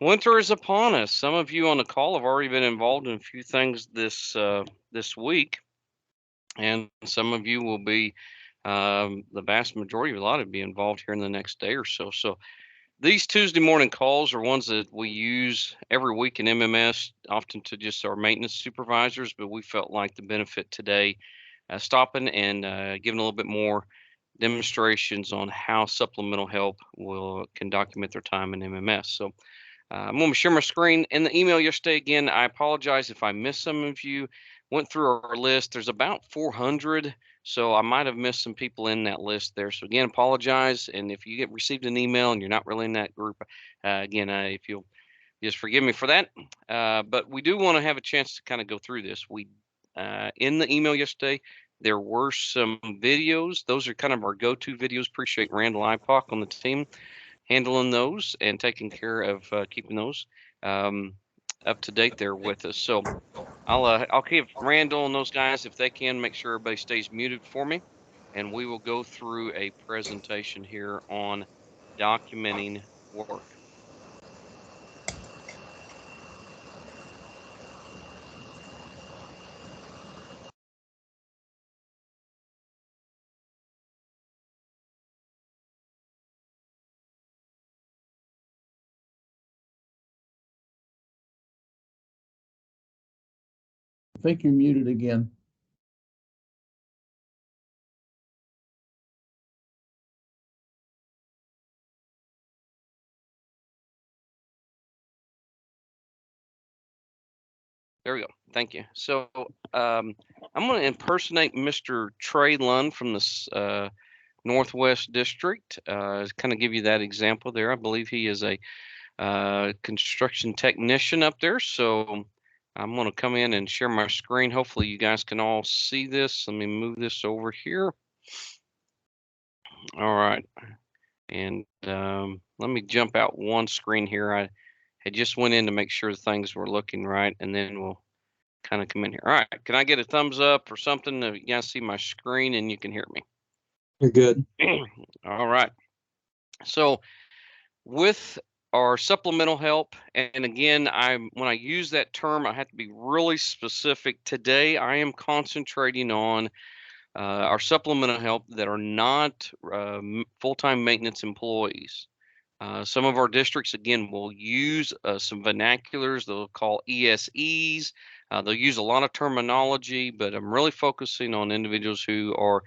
Winter is upon us. Some of you on the call have already been involved in a few things this week, and some of you will be. The vast majority of a lot of be involved here in the next day or so. So these Tuesday morning calls are ones that we use every week in MMS, often to just our maintenance supervisors. But we felt like the benefit today, stopping and giving a little bit more demonstrations on how supplemental help can document their time in MMS. So I'm going to share my screen. In the email yesterday, again, I apologize if I missed some of you. Went through our list. There's about 400, so I might have missed some people in that list there. So again, apologize. And if you get received an email and you're not really in that group, again, if you'll just forgive me for that. But we do want to have a chance to kind of go through this. In the email yesterday, there were some videos. Those are kind of our go-to videos. Appreciate Randall Ipock on the team handling those and taking care of keeping those um, up to date there with us. So I'll keep Randall and those guys, if they can, make sure everybody stays muted for me, and we will go through a presentation here on documenting work. I think you're muted again. There we go. Thank you. So I'm going to impersonate Mr. Trey Lund from the Northwest District. Kind of give you that example there. I believe he is a construction technician up there. So I'm going to come in and share my screen. Hopefully you guys can all see this. Let me move this over here. All right. And let me jump out one screen here. I had just went in to make sure things were looking right, and then we'll kind of come in here. All right. Can I get a thumbs up or something? You guys see my screen and you can hear me. You're good. All right. So with our supplemental help, and again, when I use that term, I have to be really specific. Today, I am concentrating on our supplemental help that are not full-time maintenance employees. Some of our districts, again, will use some vernaculars they'll call ESEs. They'll use a lot of terminology, but I'm really focusing on individuals who are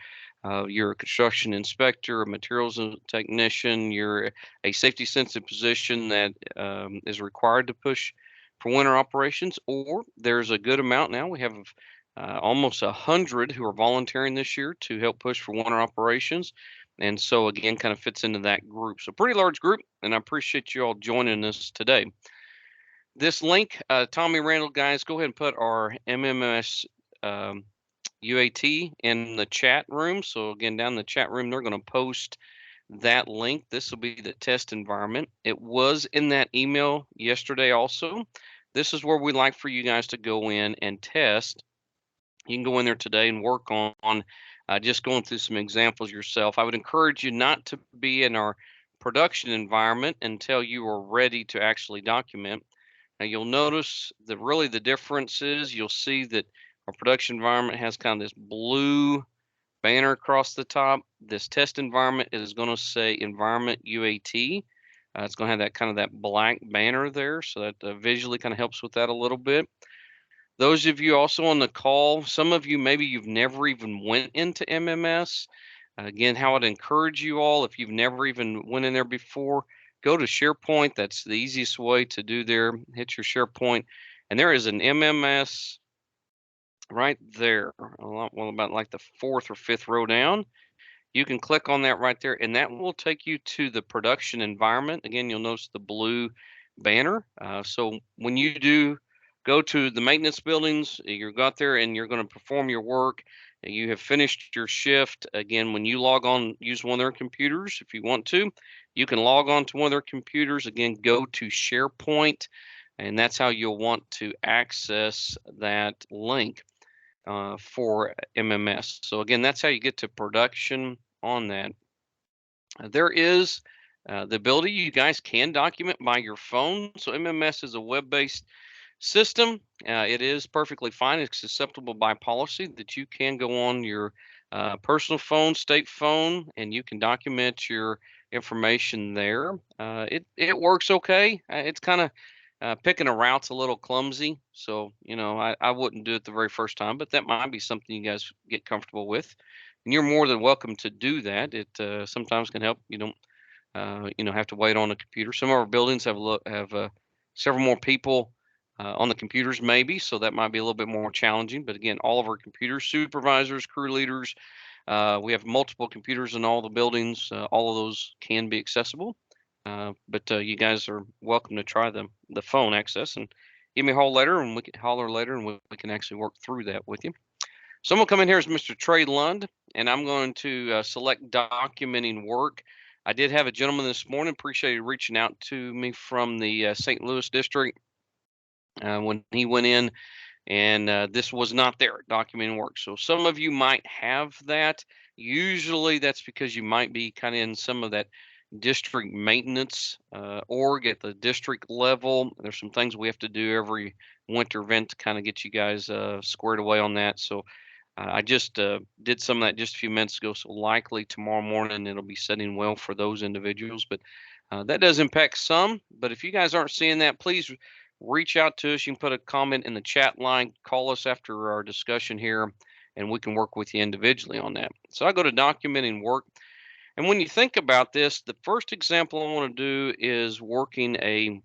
you're a construction inspector, a materials technician, you're a safety sensitive position that is required to push for winter operations, or there's a good amount now. We have almost 100 who are volunteering this year to help push for winter operations. And so again, kind of fits into that group. So pretty large group, and I appreciate you all joining us today. This link, Tommy Randall, guys, go ahead and put our MMS UAT in the chat room. So again, down in the chat room, they're going to post that link. This will be the test environment. It was in that email yesterday also. This is where we like for you guys to go in and test. You can go in there today and work on just going through some examples yourself. I would encourage you not to be in our production environment until you are ready to actually document. Now you'll notice that really the difference is you'll see that our production environment has kind of this blue banner across the top. This test environment is going to say environment UAT. It's going to have that kind of that black banner there, so that visually kind of helps with that a little bit. Those of you also on the call, some of you maybe you've never even went into MMS. Again, how I'd encourage you all, if you've never even went in there before, go to SharePoint. That's the easiest way to do there. Hit your SharePoint, and there is an MMS right there. Well, about like the 4th or 5th row down. You can click on that right there, and that will take you to the production environment. Again, you'll notice the blue banner. So when you do go to the maintenance buildings, you got there and you're going to perform your work. You have finished your shift. Again, when you log on, use one of their computers if you want to. You can log on to one of their computers. Again, go to SharePoint, and that's how you'll want to access that link for MMS. So again, that's how you get to production on that. There is The ability you guys can document by your phone. So MMS is a web-based system. It is perfectly fine. It's acceptable by policy that you can go on your personal phone, state phone, and you can document your information there. It works okay. It's kind of picking a route's a little clumsy, so I wouldn't do it the very first time, but that might be something you guys get comfortable with, and you're more than welcome to do that. It sometimes can help. You don't have to wait on a computer. Some of our buildings have several more people on the computers maybe, so that might be a little bit more challenging. But again, all of our computer supervisors, crew leaders, we have multiple computers in all the buildings. All of those can be accessible, but you guys are welcome to try the phone access and give me a holler later, and we can holler later, and we can actually work through that with you. So I'm gonna come in here as Mr. Trey Lund, and I'm going to select documenting work. I did have a gentleman this morning, appreciated reaching out to me from the St. Louis district when he went in, and this was not there, documenting work. So some of you might have that. Usually that's because you might be kind of in some of that district maintenance org at the district level. There's some things we have to do every winter event to kind of get you guys squared away on that. So I just did some of that just a few minutes ago, so likely tomorrow morning it'll be setting well for those individuals. But that does impact some. But if you guys aren't seeing that, please reach out to us. You can put a comment in the chat line, call us after our discussion here, and we can work with you individually on that. So I go to documenting work. And when you think about this, the first example I want to do is working a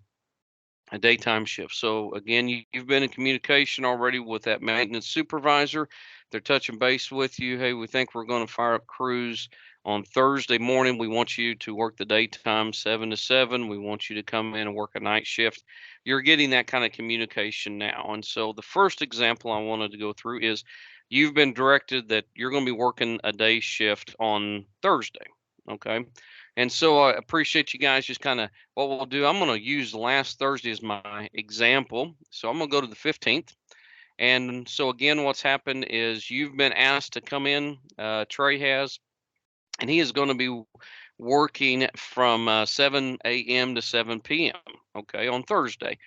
daytime shift. So again, you've been in communication already with that maintenance supervisor. They're touching base with you. Hey, we think we're going to fire up crews on Thursday morning. We want you to work the daytime 7 to 7. We want you to come in and work a night shift. You're getting that kind of communication now. And so the first example I wanted to go through is you've been directed that you're going to be working a day shift on Thursday. Okay. And so I appreciate you guys just kind of what we'll do. I'm going to use last Thursday as my example. So I'm going to go to the 15th. And so again, what's happened is you've been asked to come in. Trey has, and he is going to be working from 7 a.m. to 7 p.m. Okay, on Thursday.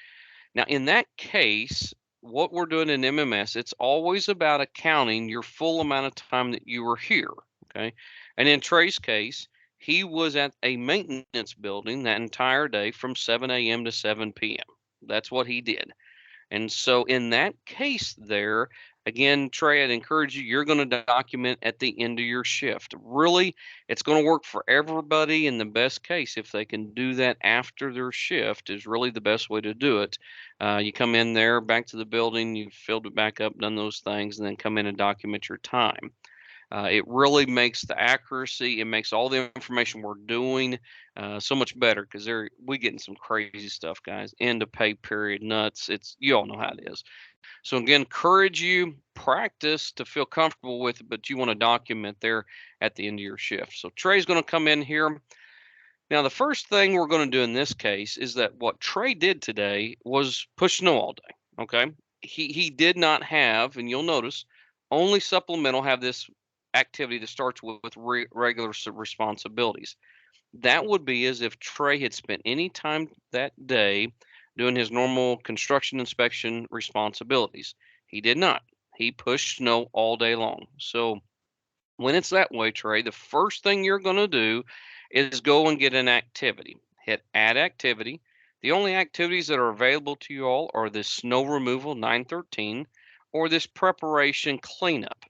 Now, in that case, what we're doing in MMS, it's always about accounting your full amount of time that you were here. Okay. And in Trey's case, he was at a maintenance building that entire day from 7 a.m. to 7 p.m. That's what he did. And so in that case there, again, Trey, I'd encourage you, you're going to document at the end of your shift. Really, it's going to work for everybody in the best case. If they can do that after their shift is really the best way to do it. You come in there, back to the building, you've filled it back up, done those things, and then come in and document your time. It really makes the accuracy, it makes all the information we're doing so much better because we getting some crazy stuff, guys. End of pay period, nuts. You all know how it is. So again, encourage you practice to feel comfortable with it, but you want to document there at the end of your shift. So Trey's going to come in here. Now, the first thing we're going to do in this case is that what Trey did today was push snow all day. Okay, he did not have, and you'll notice, only supplemental have this activity that starts with regular responsibilities. That would be as if Trey had spent any time that day doing his normal construction inspection responsibilities. He did not. He pushed snow all day long. So when it's that way, Trey, the first thing you're going to do is go and get an activity. Hit add activity. The only activities that are available to you all are this snow removal 913 or this preparation cleanup.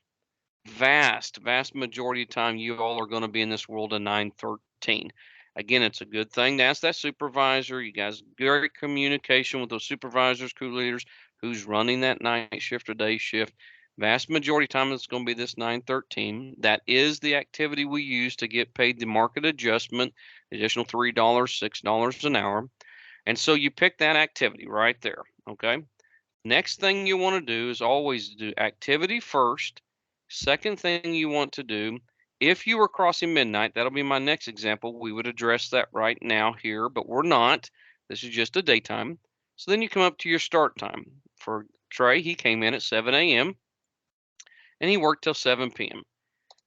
Vast majority of time you all are going to be in this world of 913. Again, it's a good thing to ask that supervisor. You guys, great communication with those supervisors, crew leaders, who's running that night shift or day shift. Vast majority of time it's going to be this 913. That is the activity we use to get paid the market adjustment, additional $3, $6 an hour. And so you pick that activity right there. Okay. Next thing you want to do is always do activity first. Second thing you want to do, if you were crossing midnight, that'll be my next example. We would address that right now here, but we're not. This is just a daytime. So then you come up to your start time. For Trey, he came in at 7 a.m. and he worked till 7 p.m.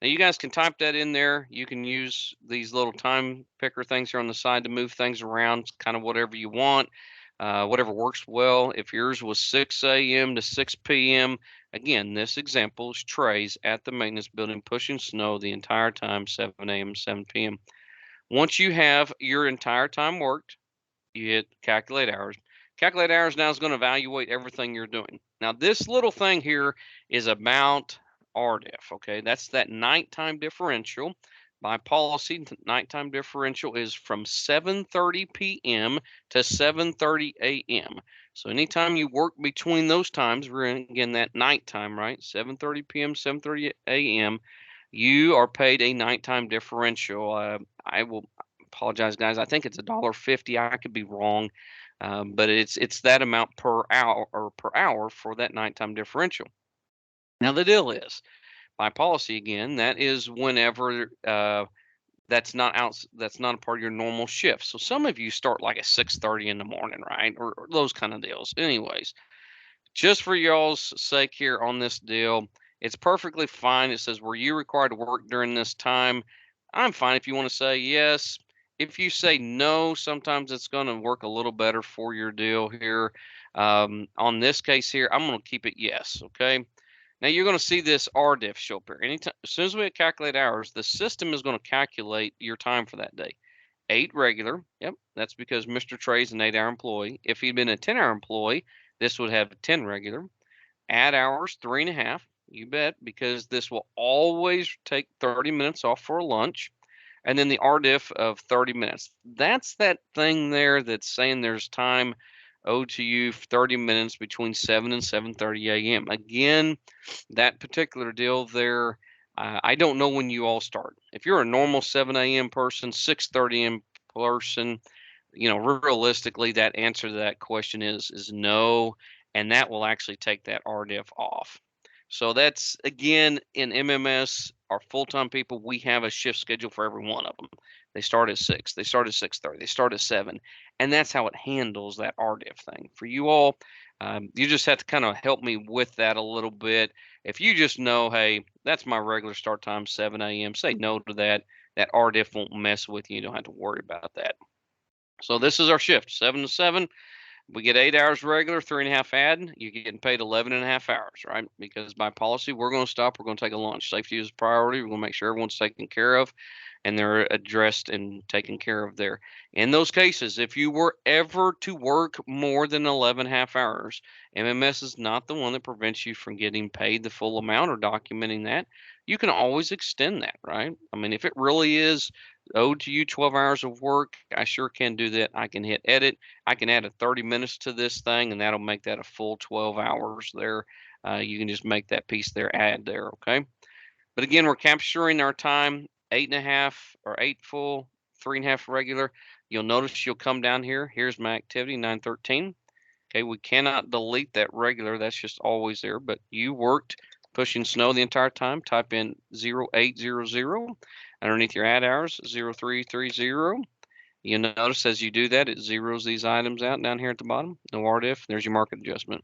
Now you guys can type that in there. You can use these little time picker things here on the side to move things around, kind of whatever you want, whatever works well. If yours was 6 a.m. to 6 p.m., again, this example is Trey's at the maintenance building pushing snow the entire time, 7 a.m. to 7 p.m. Once you have your entire time worked, you hit calculate hours. Calculate hours now is going to evaluate everything you're doing. Now, this little thing here is about RDIF, okay? That's that nighttime differential. By policy, nighttime differential is from 7:30 p.m. to 7:30 a.m. So anytime you work between those times, we're in, again, that nighttime, right? 7:30 p.m., 7:30 a.m., you are paid a nighttime differential. I will apologize, guys. I think it's $1.50. I could be wrong, but it's that amount per hour for that nighttime differential. Now the deal is, by policy again, that is whenever that's not a part of your normal shift. So some of you start like at 6:30 in the morning, right, or those kind of deals. Anyways, just for y'all's sake here on this deal, it's perfectly fine. It says, were you required to work during this time? I'm fine if you want to say yes. If you say no, sometimes it's going to work a little better for your deal here. On this case here, I'm going to keep it yes. Okay. Now you're going to see this RDIF show up here. Anytime, as soon as we calculate hours, the system is going to calculate your time for that day. 8 regular. Yep, that's because Mr. Trey's an 8-hour employee. If he'd been a 10-hour employee, this would have 10 regular. Add hours, 3.5. You bet, because this will always take 30 minutes off for a lunch. And then the RDIF of 30 minutes. That's that thing there that's saying there's time owed to you 30 minutes between 7 and 7:30 a.m. Again, that particular deal there, I don't know when you all start. If you're a normal 7 a.m. person, 6:30 a.m. person, realistically, that answer to that question is no, and that will actually take that RDIF off. So that's again in MMS, our full-time people, we have a shift schedule for every one of them. They start at 6, they start at 6:30, they start at 7, and that's how it handles that RDIF thing. For you all, you just have to kind of help me with that a little bit. If you just know, hey, that's my regular start time, 7 a.m., say no to that. That RDIF won't mess with you. You don't have to worry about that. So this is our shift, 7 to 7. We get 8 hours regular, 3.5 add. You're getting paid 11.5 hours, right? Because by policy, we're going to stop. We're going to take a lunch. Safety is a priority. We're going to make sure everyone's taken care of and they're addressed and taken care of there. In those cases, if you were ever to work more than 11.5 hours, MMS is not the one that prevents you from getting paid the full amount or documenting that. You can always extend that, right? I mean, if it really is owed to you 12 hours of work, I sure can do that. I can hit edit. I can add a 30 minutes to this thing, and that'll make that a full 12 hours there. You can just make that piece there, add there, okay? But again, we're capturing our time, 8.5 or 8 full, 3.5 regular. You'll notice you'll come down here. Here's my activity, 913. Okay, we cannot delete that regular. That's just always there. But you worked pushing snow the entire time. Type in 0800. Underneath your add hours, 0330. You'll notice as you do that, it zeroes these items out down here at the bottom. No RDIF. There's your market adjustment.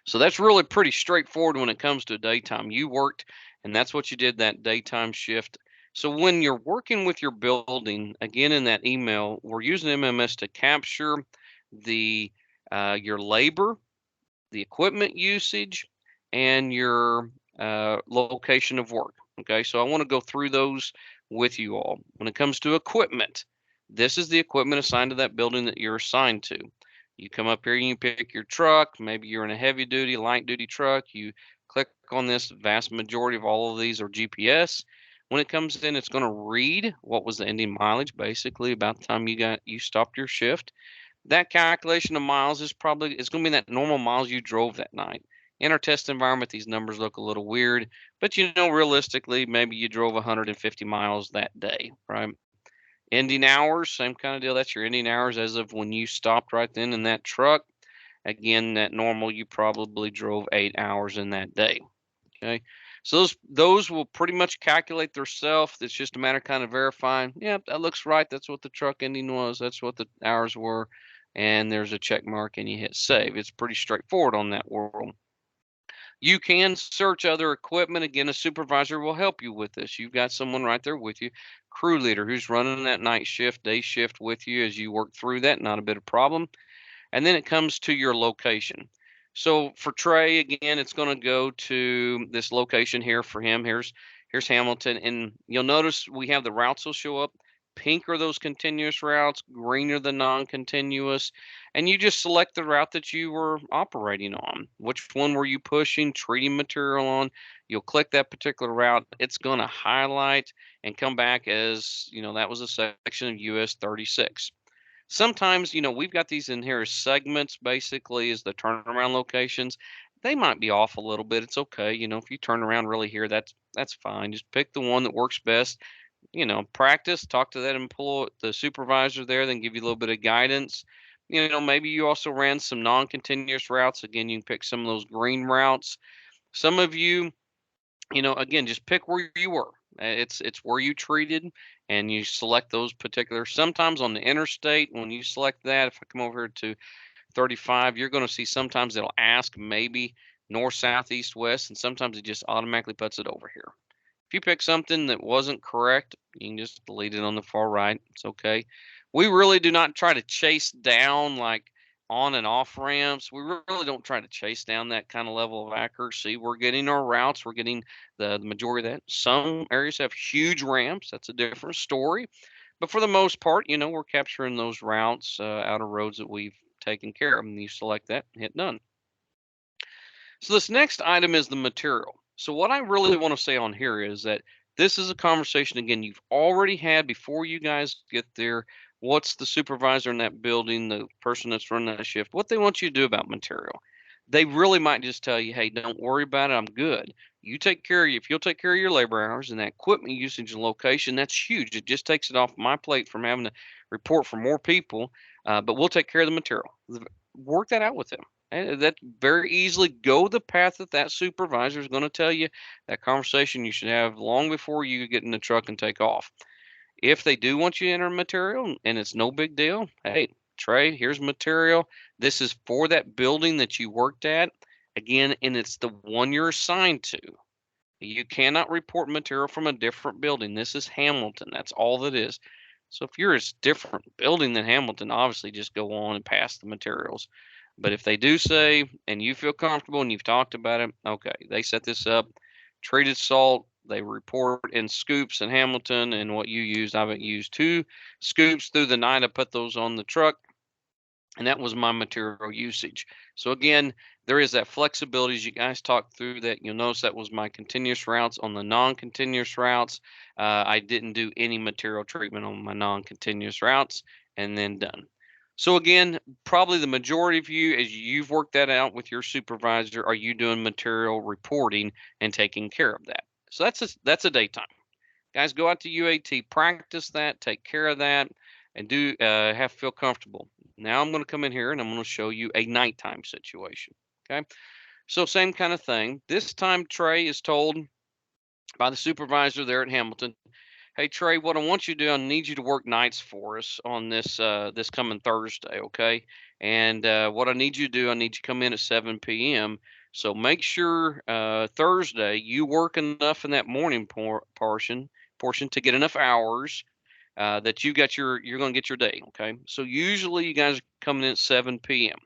So that's really pretty straightforward when it comes to daytime. You worked, and that's what you did, that daytime shift. So when you're working with your building, again in that email, we're using MMS to capture the your labor, the equipment usage, and your location of work. Okay, so I want to go through those with you all. When it comes to equipment, this is the equipment assigned to that building that you're assigned to. You come up here and you pick your truck. Maybe you're in a heavy duty, light duty truck. You click on this. Vast majority of all of these are GPS. When it comes in, it's going to read what was the ending mileage, basically about the time you stopped your shift. That calculation of miles is going to be that normal miles you drove that night. In our test environment, these numbers look a little weird, but realistically, maybe you drove 150 miles that day, right? Ending hours, same kind of deal. That's your ending hours as of when you stopped right then in that truck. Again, that normal, you probably drove 8 hours in that day. Okay. So those will pretty much calculate themselves. It's just a matter of kind of verifying, yep, that looks right. That's what the truck ending was. That's what the hours were. And there's a check mark and you hit save. It's pretty straightforward on that world. You can search other equipment. Again, a supervisor will help you with this. You've got someone right there with you, crew leader who's running that night shift, day shift with you as you work through that. Not a bit of problem. And then it comes to your location. So for Trey, again, it's going to go to this location here for him. Here's Hamilton, and you'll notice we have the routes will show up. Pink are those continuous routes, green are the non-continuous, and you just select the route that you were operating on. Which one were you pushing, treating material on? You'll click that particular route. It's going to highlight and come back as, that was a section of US 36. Sometimes, we've got these in here as segments, basically, as the turnaround locations. They might be off a little bit. It's okay. If you turn around really here, that's fine. Just pick the one that works best. Practice, talk to that employee, the supervisor there, then give you a little bit of guidance. Maybe you also ran some non-continuous routes. Again, you can pick some of those green routes. Some of you, again, just pick where you were. It's where you treated, and you select those particular. Sometimes on the interstate, when you select that, if I come over here to 35, you're going to see sometimes it'll ask maybe north, south, east, west, and sometimes it just automatically puts it over here. If you pick something that wasn't correct, you can just delete it on the far right. It's okay. We really do not try to chase down like on and off ramps. We really don't try to chase down that kind of level of accuracy. We're getting our routes. We're getting the majority of that. Some areas have huge ramps. That's a different story. But for the most part, we're capturing those routes out of roads that we've taken care of. And you select that, hit done. So this next item is the material. So what I really want to say on here is that this is a conversation, again, you've already had before you guys get there. What's the supervisor in that building, the person that's running that shift, what they want you to do about material. They really might just tell you, hey, don't worry about it. I'm good. You take care of you. If you'll take care of your labor hours and that equipment usage and location, that's huge. It just takes it off my plate from having to report for more people. But we'll take care of the material. Work that out with them. And that very easily go the path that that supervisor is going to tell you. That conversation you should have long before you get in the truck and take off. If they do want you to enter material and it's no big deal, hey, Trey, here's material. This is for that building that you worked at. Again, and it's the one you're assigned to. You cannot report material from a different building. This is Hamilton. That's all that is. So if you're a different building than Hamilton, obviously just go on and pass the materials. But if they do say, and you feel comfortable and you've talked about it, okay, they set this up, treated salt, they report in scoops in Hamilton and what you used. I've used 2 scoops through the night. I put those on the truck, and that was my material usage. So again, there is that flexibility as you guys talk through that. You'll notice that was my continuous routes. On the non-continuous routes, I didn't do any material treatment on my non-continuous routes, and then done. So again, probably the majority of you, as you've worked that out with your supervisor, are you doing material reporting and taking care of that? So that's a daytime. Guys, go out to UAT, practice that, take care of that, and do feel comfortable. Now I'm going to come in here and I'm going to show you a nighttime situation. Okay, so same kind of thing. This time Trey is told by the supervisor there at Hamilton, "Hey Trey, what I want you to do, I need you to work nights for us on this coming Thursday, okay? And what I need you to do, I need you to come in at 7 p.m. So make sure Thursday you work enough in that morning portion to get enough hours that you're going to get your day, okay? So usually you guys are coming in at 7 p.m.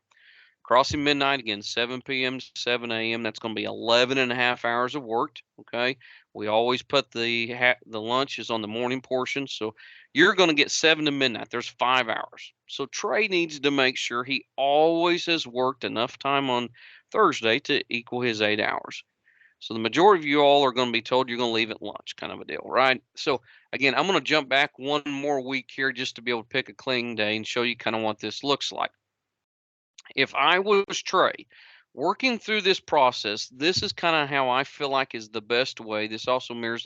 Crossing midnight again, 7 p.m. to 7 a.m. That's going to be 11 and a half hours of work. Okay. We always put the lunches on the morning portion. So you're going to get 7 to midnight. There's 5 hours. So Trey needs to make sure he always has worked enough time on Thursday to equal his 8 hours. So the majority of you all are going to be told you're going to leave at lunch, kind of a deal, right? So again, I'm going to jump back one more week here just to be able to pick a clean day and show you kind of what this looks like. If I was Trey, working through this process, this is kind of how I feel like is the best way. This also mirrors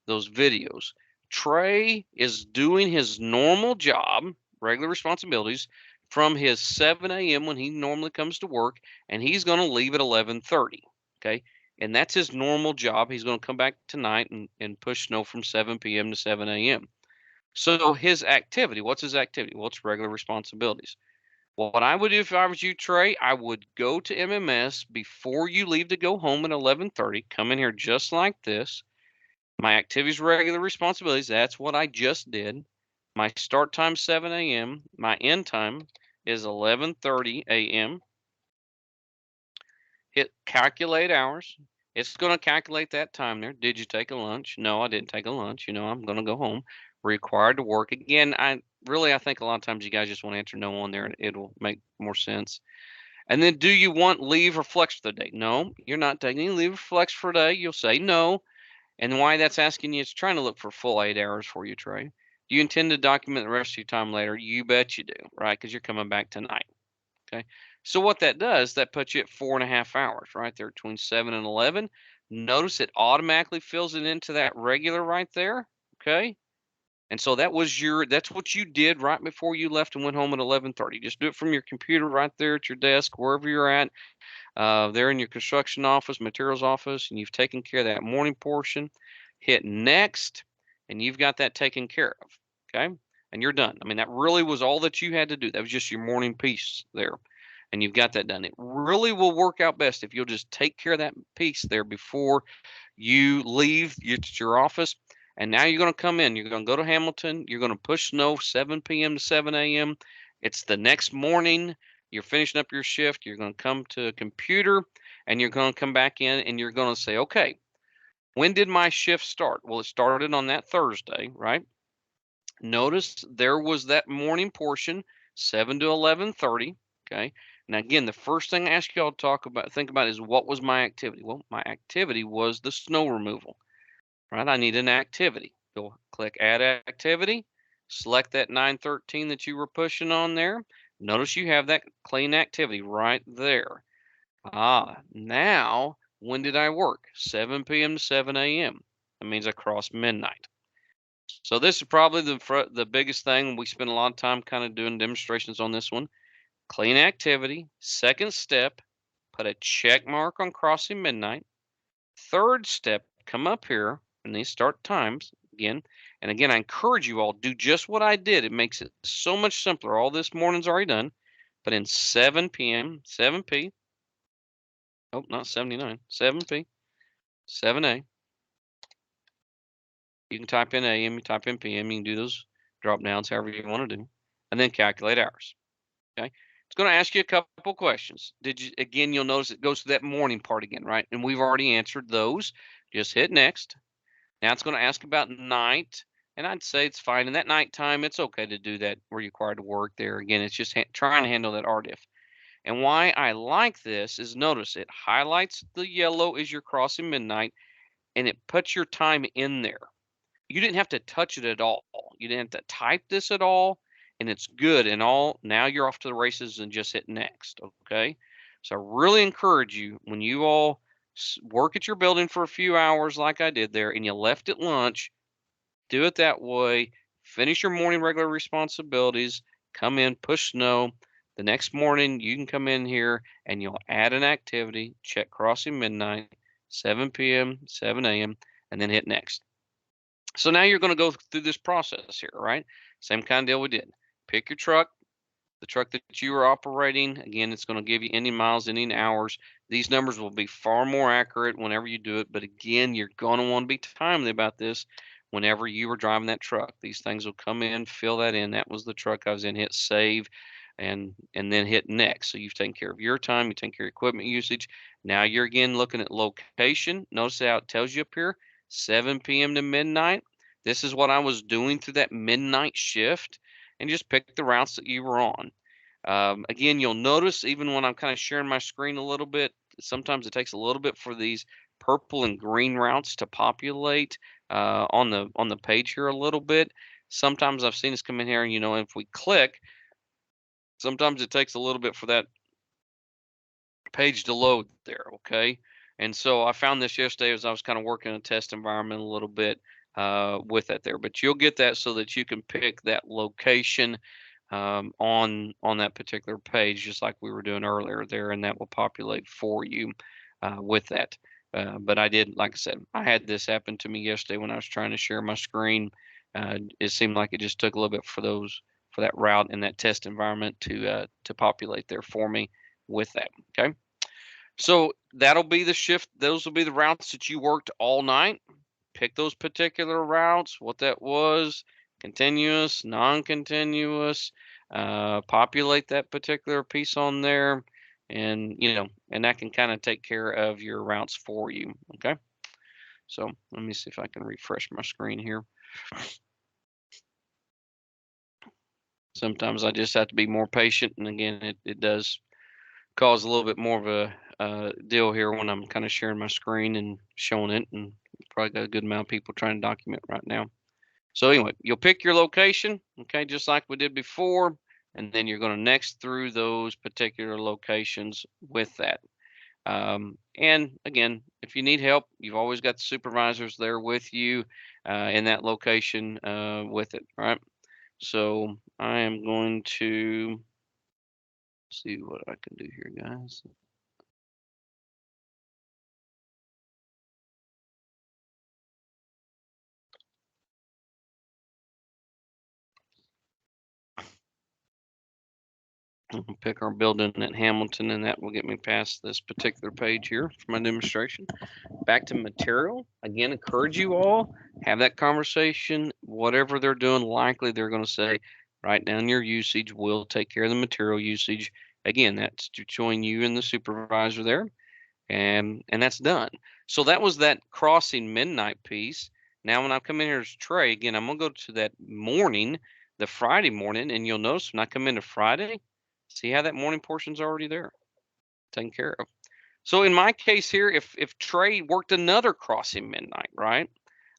those videos. Trey is doing his normal job, regular responsibilities, from his 7 a.m. when he normally comes to work, and he's going to leave at 11:30. Okay, and that's his normal job. He's going to come back tonight and push snow from 7 p.m. to 7 a.m. So his activity, what's his activity? Well, it's regular responsibilities. What I would do if I was you, Trey, I would go to MMS before you leave to go home at 11:30. Come in here just like this. My activities, regular responsibilities, that's what I just did. My start time 7 a.m. My end time is 11:30 a.m. Hit calculate hours. It's going to calculate that time there. Did you take a lunch? No, I didn't take a lunch. I'm going to go home. Required to work. Again, I think a lot of times you guys just want to answer no on there and it'll make more sense. And then do you want leave or flex for the day? No, you're not taking any leave or flex for a day. You'll say no. And why that's asking you is trying to look for full 8 hours for you, Trey. Do you intend to document the rest of your time later? You bet you do, right? Because you're coming back tonight. Okay. So what that does, that puts you at 4.5 hours right there between 7 and 11. Notice it automatically fills it into that regular right there. Okay. And so that's what you did right before you left and went home at 11:30. Just do it from your computer right there at your desk, wherever you're at. There in your construction office, materials office, and you've taken care of that morning portion. Hit next, and you've got that taken care of. Okay. And you're done. I mean, that really was all that you had to do. That was just your morning piece there. And you've got that done. It really will work out best if you'll just take care of that piece there before you leave your office. And now you're going to come in. You're going to go to Hamilton. You're going to push snow 7 p.m. to 7 a.m. It's the next morning. You're finishing up your shift. You're going to come to a computer and you're going to come back in and you're going to say, okay, when did my shift start? Well, it started on that Thursday, right? Notice there was that morning portion, 7 to 11:30. Okay. Now again, the first thing I ask y'all to think about is what was my activity? Well, my activity was the snow removal, right? I need an activity. Go click add activity, select that 913 that you were pushing on there. Notice you have that clean activity right there. Now when did I work? 7 p.m. to 7 a.m. That means I crossed midnight. So this is probably the biggest thing. We spend a lot of time kind of doing demonstrations on this one. Clean activity. Second step, put a check mark on crossing midnight. Third step, come up here and these start times again. And again, I encourage you all do just what I did. It makes it so much simpler. All this morning's already done. But in 7 p.m., 7p. Oh, not 79. 7p, 7a. You can type in AM, you type in PM, you can do those drop downs however you want to do, and then calculate hours. Okay. It's going to ask you a couple questions. Again, you'll notice it goes to that morning part again, right? And we've already answered those. Just hit next. Now it's going to ask about night, and I'd say it's fine. In that nighttime, it's okay to do that where you're required to work there. Again, it's just trying to handle that RDIF. And why I like this is notice it highlights the yellow as you're crossing midnight, and it puts your time in there. You didn't have to touch it at all. You didn't have to type this at all, and it's good and all. Now you're off to the races and just hit next, okay? So I really encourage you when you all work at your building for a few hours like I did there and you left at lunch, do it that way. Finish your morning regular responsibilities, come in, push snow. The next morning you can come in here and you'll add an activity, check crossing midnight, 7 p.m., 7 a.m., and then hit next. So now you're going to go through this process here, right? Same kind of deal we did. Pick your truck, the truck that you are operating. Again, it's going to give you any miles, any hours. These numbers will be far more accurate whenever you do it. But again, you're going to want to be timely about this whenever you are driving that truck. These things will come in, fill that in. That was the truck I was in. Hit save and then hit next. So you've taken care of your time, you've taken care of equipment usage. Now you're again looking at location. Notice how it tells you up here 7 p.m. to midnight. This is what I was doing through that midnight shift, and just pick the routes that you were on. Again, you'll notice even when I'm kind of sharing my screen a little bit, sometimes it takes a little bit for these purple and green routes to populate on the page here a little bit. Sometimes I've seen us come in here and if we click, sometimes it takes a little bit for that page to load there, okay? And so I found this yesterday as I was kind of working in a test environment a little bit with that there. But you'll get that so that you can pick that location on that particular page, just like we were doing earlier there, and that will populate for you with that. But I did, like I said, I had this happen to me yesterday when I was trying to share my screen. It seemed like it just took a little bit for that route and that test environment to populate there for me with that. Okay. So that'll be the shift. Those will be the routes that you worked all night. Pick those particular routes, what that was, continuous, non-continuous, populate that particular piece on there, and and that can kind of take care of your routes for you. Okay. So let me see if I can refresh my screen here. Sometimes I just have to be more patient, and again, it does cause a little bit more of a deal here when I'm kind of sharing my screen and showing it, and probably got a good amount of people trying to document right now. So anyway, you'll pick your location, okay, just like we did before, and then you're going to next through those particular locations with that. And again, if you need help, you've always got the supervisors there with you in that location with it, all right? So I am going to see what I can do here, guys. We'll pick our building at Hamilton, and that will get me past this particular page here for my demonstration. Back to material. Again, encourage you all, have that conversation. Whatever they're doing, likely they're going to say, write down your usage. We'll take care of the material usage. Again, that's between you and the supervisor there, and that's done. So that was that crossing midnight piece. Now, when I come in here as Trey, again, I'm going to go to that morning, the Friday morning, and you'll notice when I come into Friday, see how that morning portion's already there, taken care of. So in my case here, if Trey worked another crossing midnight, right,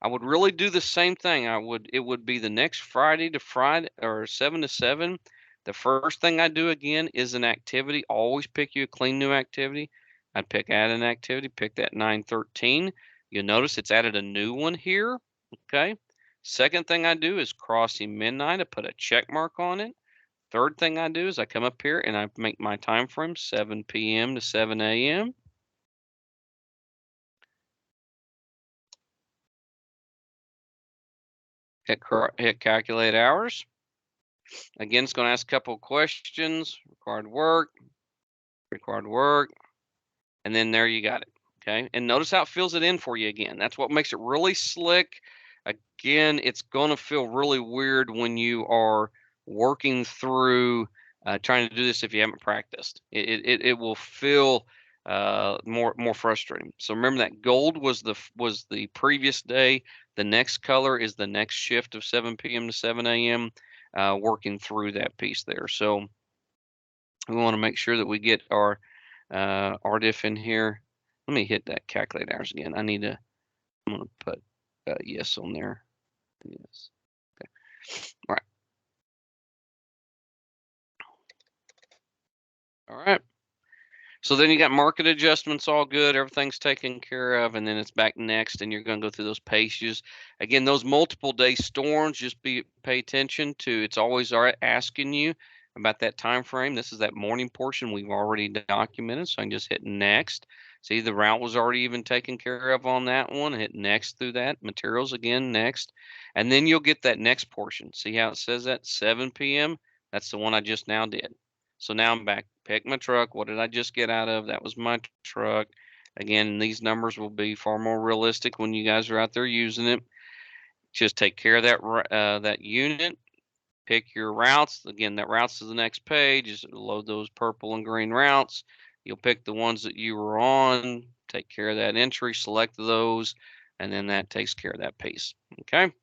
I would really do the same thing. It would be the next Friday to Friday or 7 to 7. The first thing I do again is an activity. Always pick you a clean new activity. I'd pick add an activity, pick that 913. You'll notice it's added a new one here. Okay. Second thing I do is crossing midnight. I put a check mark on it. Third thing I do is I come up here and I make my time frame 7 p.m. to 7 a.m. Hit calculate hours. Again, it's going to ask a couple of questions. Required work, and then there you got it. Okay, and notice how it fills it in for you again. That's what makes it really slick. Again, it's going to feel really weird when you are working through trying to do this if you haven't practiced. It will feel more frustrating. So remember that gold was the previous day. The next color is the next shift of 7 p.m. to 7 a.m. Working through that piece there. So we want to make sure that we get our RDIF in here. Let me hit that calculate hours again. I'm going to put yes on there. Yes. Okay. All right. All right. So then you got market adjustments all good, everything's taken care of, and then it's back next, and you're going to go through those pages. Again, those multiple day storms, just pay attention to. It's always asking you about that time frame. This is that morning portion we've already documented, so I can just hit next. See, the route was already even taken care of on that one. Hit next through that. Materials again, next. And then you'll get that next portion. See how it says that 7 p.m.? That's the one I just now did. So now I'm back. Pick my truck. What did I just get out of? That was my truck. Again, these numbers will be far more realistic when you guys are out there using it. Just take care of that unit. Pick your routes. Again, that routes to the next page. Just load those purple and green routes. You'll pick the ones that you were on. Take care of that entry. Select those, and then that takes care of that piece. Okay.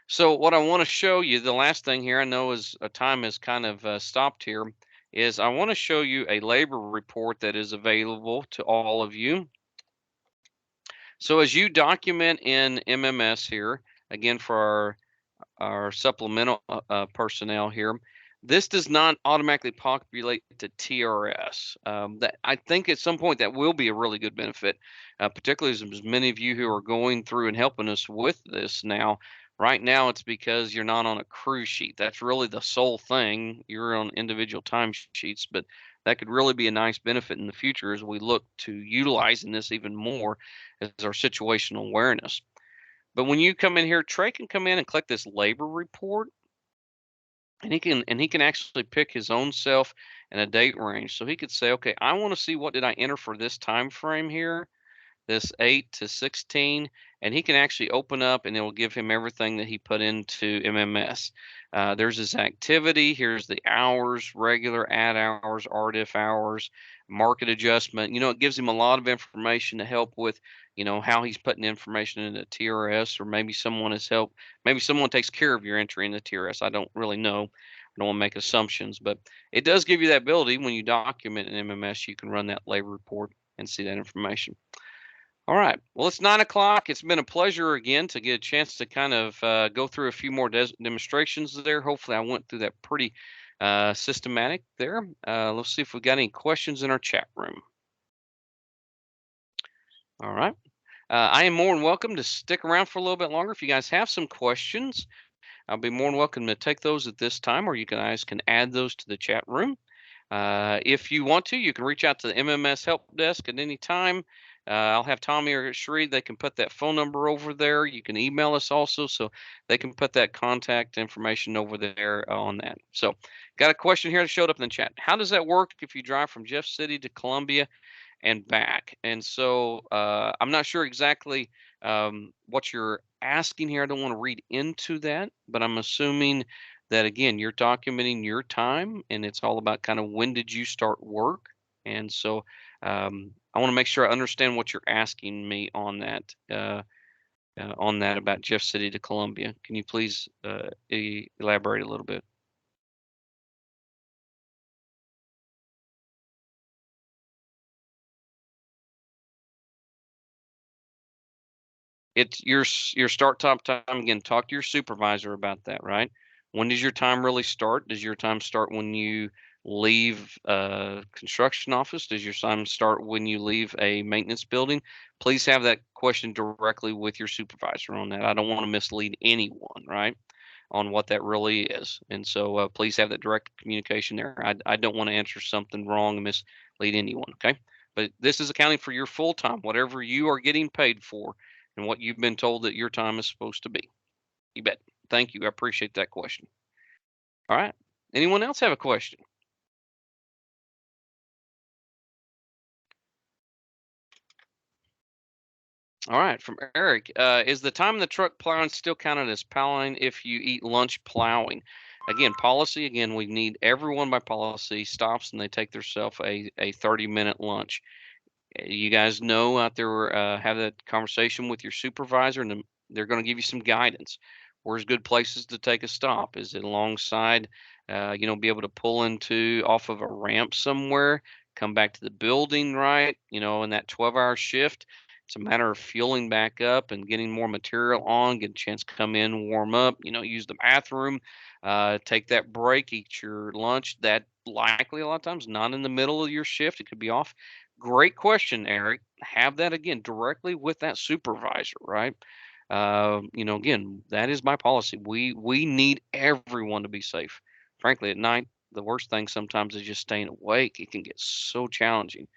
So what I want to show you, the last thing here, I know is time has kind of stopped here, is I want to show you a labor report that is available to all of you. So as you document in MMS here, again for our supplemental personnel here, this does not automatically populate to TRS. That I think at some point that will be a really good benefit, particularly as many of you who are going through and helping us with this now. Right now, it's because you're not on a crew sheet. That's really the sole thing. You're on individual time sheets, but that could really be a nice benefit in the future as we look to utilizing this even more as our situational awareness. But when you come in here, Trey can come in and click this labor report. and he can actually pick his own self and a date range. So he could say, okay, I want to see what did I enter for this time frame here, this 8 to 16, and he can actually open up and it will give him everything that he put into MMS. There's his activity. Here's the hours, regular ad hours, RDIF hours, market adjustment. It gives him a lot of information to help with, how he's putting information into TRS, or maybe someone has helped. Maybe someone takes care of your entry into TRS. I don't really know. I don't want to make assumptions, but it does give you that ability when you document an MMS, you can run that labor report and see that information. All right. Well, it's 9 o'clock. It's been a pleasure again to get a chance to kind of go through a few more demonstrations there. Hopefully, I went through that pretty systematic there. Let's see if we got any questions in our chat room. All right. I am more than welcome to stick around for a little bit longer. If you guys have some questions, I'll be more than welcome to take those at this time, or you guys can add those to the chat room. If you want to, you can reach out to the MMS help desk at any time. I'll have Tommy or Sheree. They can put that phone number over there. You can email us also, so they can put that contact information over there on that. So, got a question here that showed up in the chat. How does that work if you drive from Jeff City to Columbia and back? And so, I'm not sure exactly what you're asking here. I don't want to read into that, but I'm assuming that again, you're documenting your time and it's all about kind of when did you start work. And so I want to make sure I understand what you're asking me on that about Jeff City to Columbia. Can you please elaborate a little bit? It's your start time again. Talk to your supervisor about that, right? When does your time really start? Does your time start when you leave a construction office? Does your time start when you leave a maintenance building? Please have that question directly with your supervisor on that. I don't want to mislead anyone, right, on what that really is. And so please have that direct communication there. I don't want to answer something wrong and mislead anyone, okay? But this is accounting for your full time, whatever you are getting paid for and what you've been told that your time is supposed to be. You bet. Thank you. I appreciate that question. All right. Anyone else have a question? All right. From Eric, is the time in the truck plowing still counted as plowing if you eat lunch plowing? Again, policy. Again, we need everyone by policy stops and they take themselves a 30-minute lunch. You guys know out there, have that conversation with your supervisor, and they're going to give you some guidance. Where's good places to take a stop? Is it alongside, be able to pull into off of a ramp somewhere, come back to the building, right? In that 12-hour shift, it's a matter of fueling back up and getting more material on, get a chance to come in, warm up, use the bathroom, take that break, eat your lunch. That likely a lot of times not in the middle of your shift. It could be off. Great question, Eric. Have that again directly with that supervisor, right? Again, that is my policy. We need everyone to be safe. Frankly, at night, the worst thing sometimes is just staying awake. It can get so challenging.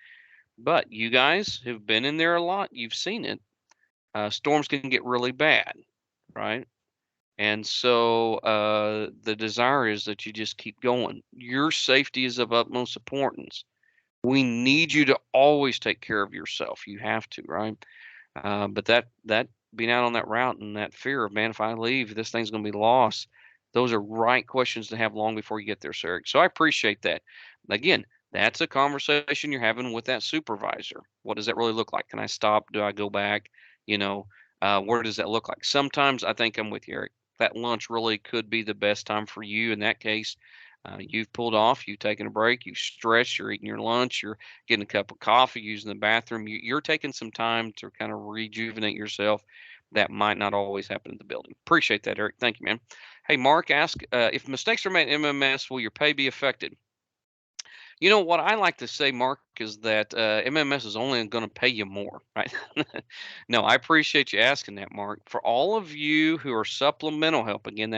But you guys have been in there a lot. You've seen it. Storms can get really bad, right? And so the desire is that you just keep going. Your safety is of utmost importance. We need you to always take care of yourself. You have to, right? But that being out on that route and that fear of, man, if I leave, this thing's going to be lost. Those are right questions to have long before you get there, sir. So I appreciate that. Again, that's a conversation you're having with that supervisor. What does that really look like? Can I stop? Do I go back? Where does that look like? Sometimes I think I'm with you, Eric. That lunch really could be the best time for you in that case. You've pulled off, you've taken a break, you've stretched, you're eating your lunch, you're getting a cup of coffee, using the bathroom. You're taking some time to kind of rejuvenate yourself. That might not always happen in the building. Appreciate that, Eric. Thank you, man. Hey, Mark asked if mistakes are made in MMS, will your pay be affected? What I like to say, Mark, is that MMS is only going to pay you more, right? No, I appreciate you asking that, Mark. For all of you who are supplemental help, again,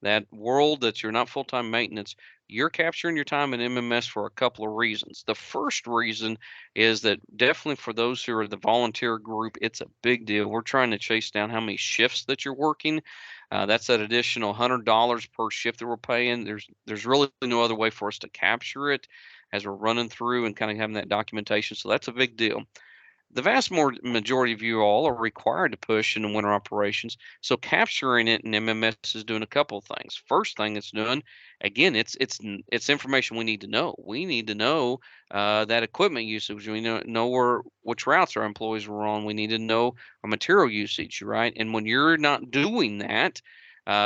that world that you're not full-time maintenance, you're capturing your time in MMS for a couple of reasons. The first reason is that definitely for those who are the volunteer group, it's a big deal. We're trying to chase down how many shifts that you're working. That's that additional $100 per shift that we're paying. There's really no other way for us to capture it as we're running through and kind of having that documentation. So that's a big deal. The vast majority of you all are required to push in the winter operations. So capturing it in MMS is doing a couple of things. First thing it's doing, again, it's information we need to know. We need to know that equipment usage. We know which routes our employees were on. We need to know our material usage, right? And when you're not doing that,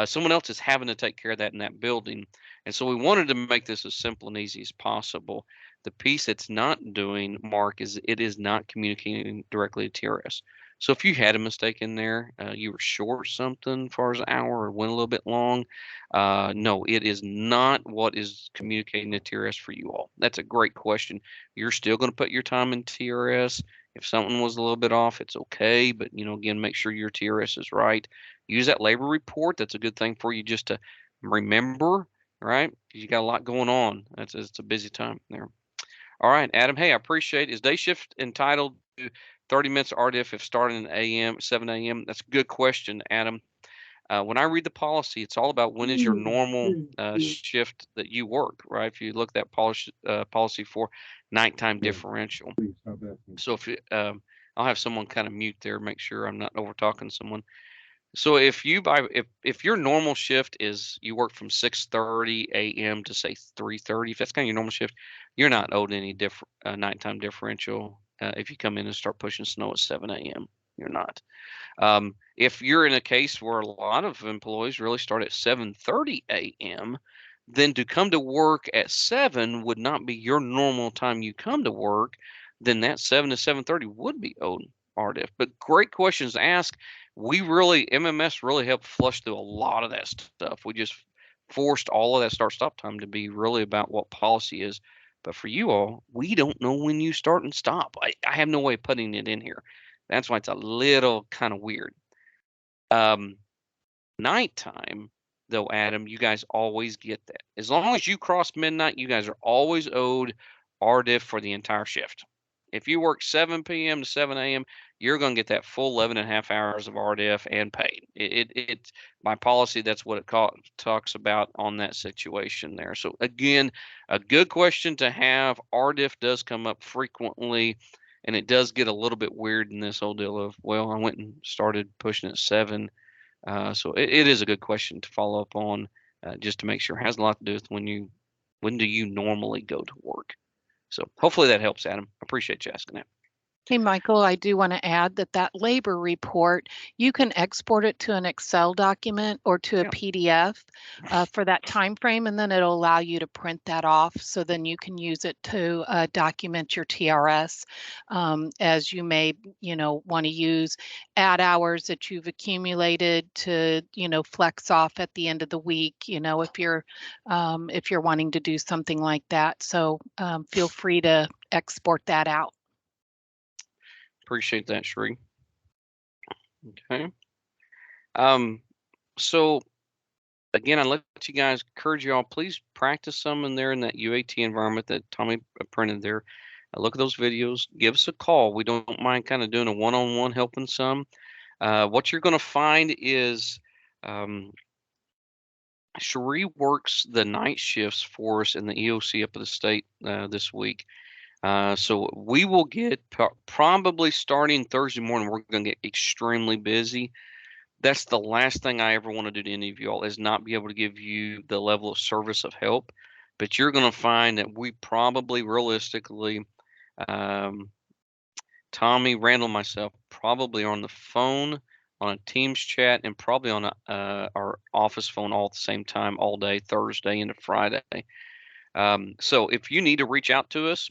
someone else is having to take care of that in that building. And so we wanted to make this as simple and easy as possible. The piece it's not doing, Mark, is it is not communicating directly to TRS. So if you had a mistake in there, you were short something as far as an hour or went a little bit long, no, it is not what is communicating to TRS for you all. That's a great question. You're still going to put your time in TRS. If something was a little bit off, it's okay. But, again, make sure your TRS is right. Use that labor report. That's a good thing for you just to remember, right? Because you got a lot going on. It's a busy time there. All right, Adam. Hey, I appreciate it. Is day shift entitled to 30 minutes RDIF if starting at AM, 7 a.m.? That's a good question, Adam. When I read the policy, it's all about when is your normal shift that you work, right? If you look at that policy for nighttime differential. So I'll have someone kind of mute there, make sure I'm not over talking someone. So if your normal shift is you work from 6:30 a.m. to say 3:30, if that's kind of your normal shift, you're not owed any nighttime differential. If you come in and start pushing snow at 7 a.m., you're not. If you're in a case where a lot of employees really start at 7:30 a.m., then to come to work at 7 would not be your normal time you come to work. Then that 7 to 7:30 would be owed RDIF. But great questions to ask. MMS really helped flush through a lot of that stuff. We just forced all of that start stop time to be really about what policy is. But for you all, we don't know when you start and stop. I have no way of putting it in here. That's why it's a little kind of weird. Nighttime, though, Adam, you guys always get that. As long as you cross midnight, you guys are always owed RDIF for the entire shift. If you work 7 p.m. to 7 a.m., you're going to get that full 11 and a half hours of RDIF and paid. It's by policy, that's what it talks about on that situation there. So, again, a good question to have. RDIF does come up frequently, and it does get a little bit weird in this whole deal of, well, I went and started pushing at 7. So it is a good question to follow up on, just to make sure. It has a lot to do with when do you normally go to work. So hopefully that helps, Adam. I appreciate you asking that. Hey, Michael, I do want to add that labor report, you can export it to an Excel document or to a PDF for that time frame, and then it'll allow you to print that off. So then you can use it to document your TRS as you may, want to use add hours that you've accumulated to, flex off at the end of the week. If you're wanting to do something like that. So feel free to export that out. Appreciate that, Sheree. Okay. So again, I'd like you guys, encourage you all, please practice some in there in that UAT environment that Tommy printed there. Look at those videos. Give us a call. We don't mind kind of doing a one-on-one helping some. What you're going to find is Sheree works the night shifts for us in the EOC up at the state this week. So we will get probably starting Thursday morning, we're going to get extremely busy. That's the last thing I ever want to do to any of y'all is not be able to give you the level of service of help. But you're going to find that we probably realistically, Tommy, Randall, myself, probably on the phone, on a Teams chat, and probably on our office phone all at the same time all day, Thursday into Friday. So if you need to reach out to us,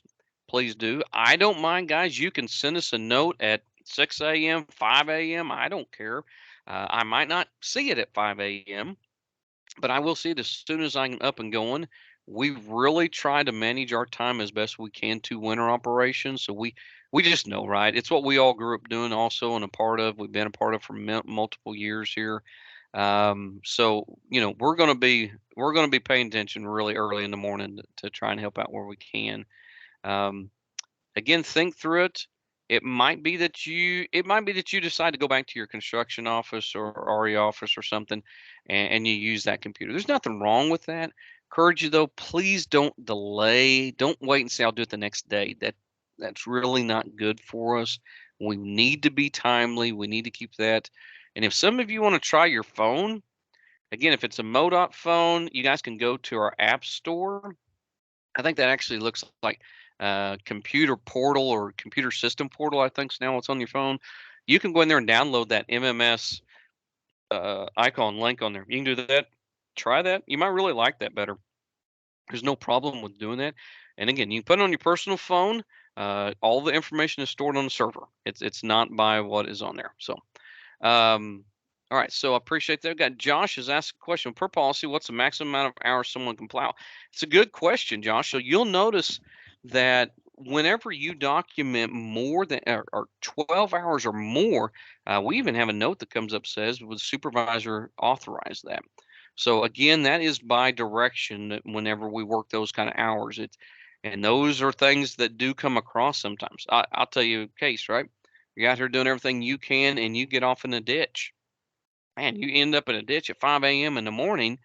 please do. I don't mind, guys. You can send us a note at 6 a.m., 5 a.m. I don't care. I might not see it at 5 a.m., but I will see it as soon as I'm up and going. We really try to manage our time as best we can to winter operations. So we just know, right? It's what we all grew up doing also and a part of. We've been a part of for multiple years here. So we're going to be paying attention really early in the morning to try and help out where we can. Again, think through it. It might be that you decide to go back to your construction office or RE office or something, and you use that computer. There's nothing wrong with that. Encourage you though, please don't delay. Don't wait and say I'll do it the next day. That's really not good for us. We need to be timely. We need to keep that. And if some of you want to try your phone, again, if it's a MoDOT phone, you guys can go to our app store. I think that actually looks like computer portal or computer system portal. I think now it's on your phone. You can go in there and download that MMS icon link on there. You can do that. Try that. You might really like that better. There's no problem with doing that. And again, you can put it on your personal phone. All the information is stored on the server. It's not by what is on there. So all right, so I appreciate that. We've got Josh has asked a question. Per policy, what's the maximum amount of hours someone can plow? It's a good question, Josh. So you'll notice that whenever you document more than or 12 hours or more, we even have a note that comes up says, would the supervisor authorize that? So again, that is by direction whenever we work those kind of hours. And those are things that do come across sometimes. I'll tell you a case, right? You're out here doing everything you can and you get off in a ditch. Man, you end up in a ditch at 5 a.m. in the morning.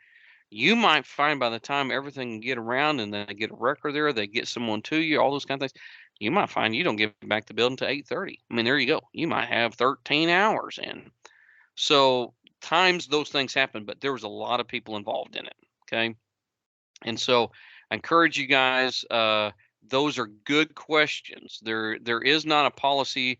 You might find by the time everything can get around and they get a wrecker there, they get someone to you, all those kind of things, you might find you don't get back to the building until 8:30. I mean, there you go. You might have 13 hours in. So times those things happen, but there was a lot of people involved in it. Okay. And so I encourage you guys, those are good questions. There is not a policy.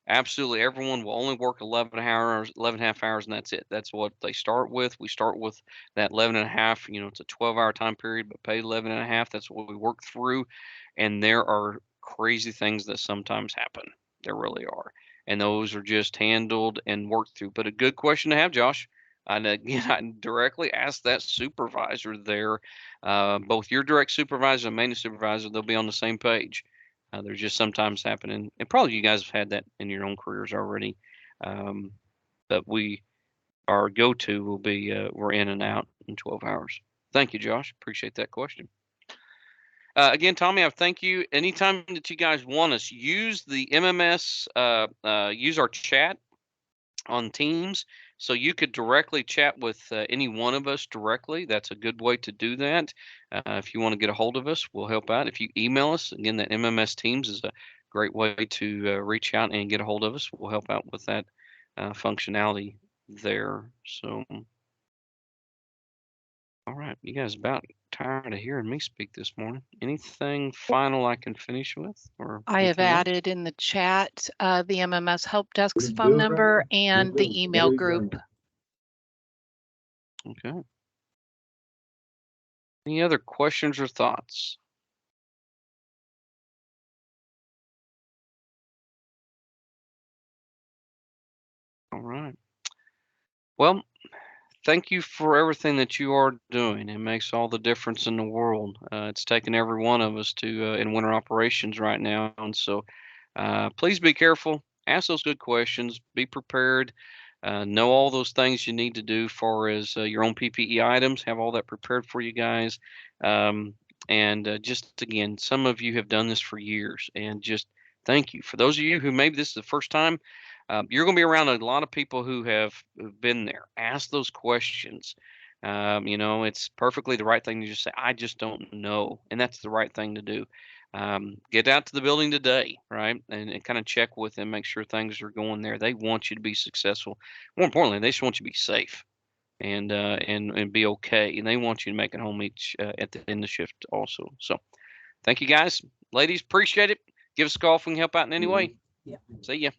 Absolutely, everyone will only work 11 hours, 11 and a half hours, and that's it. That's what they start with. We start with that 11 and a half. It's a 12-hour time period, but paid 11 and a half. That's what we work through. And there are crazy things that sometimes happen. There really are. And those are just handled and worked through. But a good question to have, Josh. And again, I directly asked that supervisor there, both your direct supervisor and maintenance supervisor, they'll be on the same page. There's just sometimes happening, and probably you guys have had that in your own careers already. But our go-to will be we're in and out in 12 hours. Thank you, Josh. Appreciate that question. Again, Tommy, I thank you. Anytime that you guys want us, use the MMS, use our chat on Teams. So you could directly chat with any one of us directly. That's a good way to do that. If you want to get a hold of us, we'll help out. If you email us, again, that MMS Teams is a great way to reach out and get a hold of us. We'll help out with that functionality there. So, all right, you guys about tired of hearing me speak this morning. Anything final I can finish with? Or I have anything else? added in the chat the MMS Help Desk's phone number and the email group. Okay. Any other questions or thoughts? All right. Well, thank you for everything that you are doing. It makes all the difference in the world. It's taken every one of us to in winter operations right now, and so please be careful. Ask those good questions. Be prepared. Know all those things you need to do for as your own PPE items. Have all that prepared for you guys. And just again, some of you have done this for years, and just thank you. For those of you who maybe this is the first time, you're going to be around a lot of people who've been there. Ask those questions. It's perfectly the right thing to just say, I just don't know. And that's the right thing to do. Get out to the building today, right? And kind of check with them, make sure things are going there. They want you to be successful. More importantly, they just want you to be safe and be okay. And they want you to make it home each at the end of the shift also. So thank you guys. Ladies, appreciate it. Give us a call if we can help out in any way. Yeah. See ya.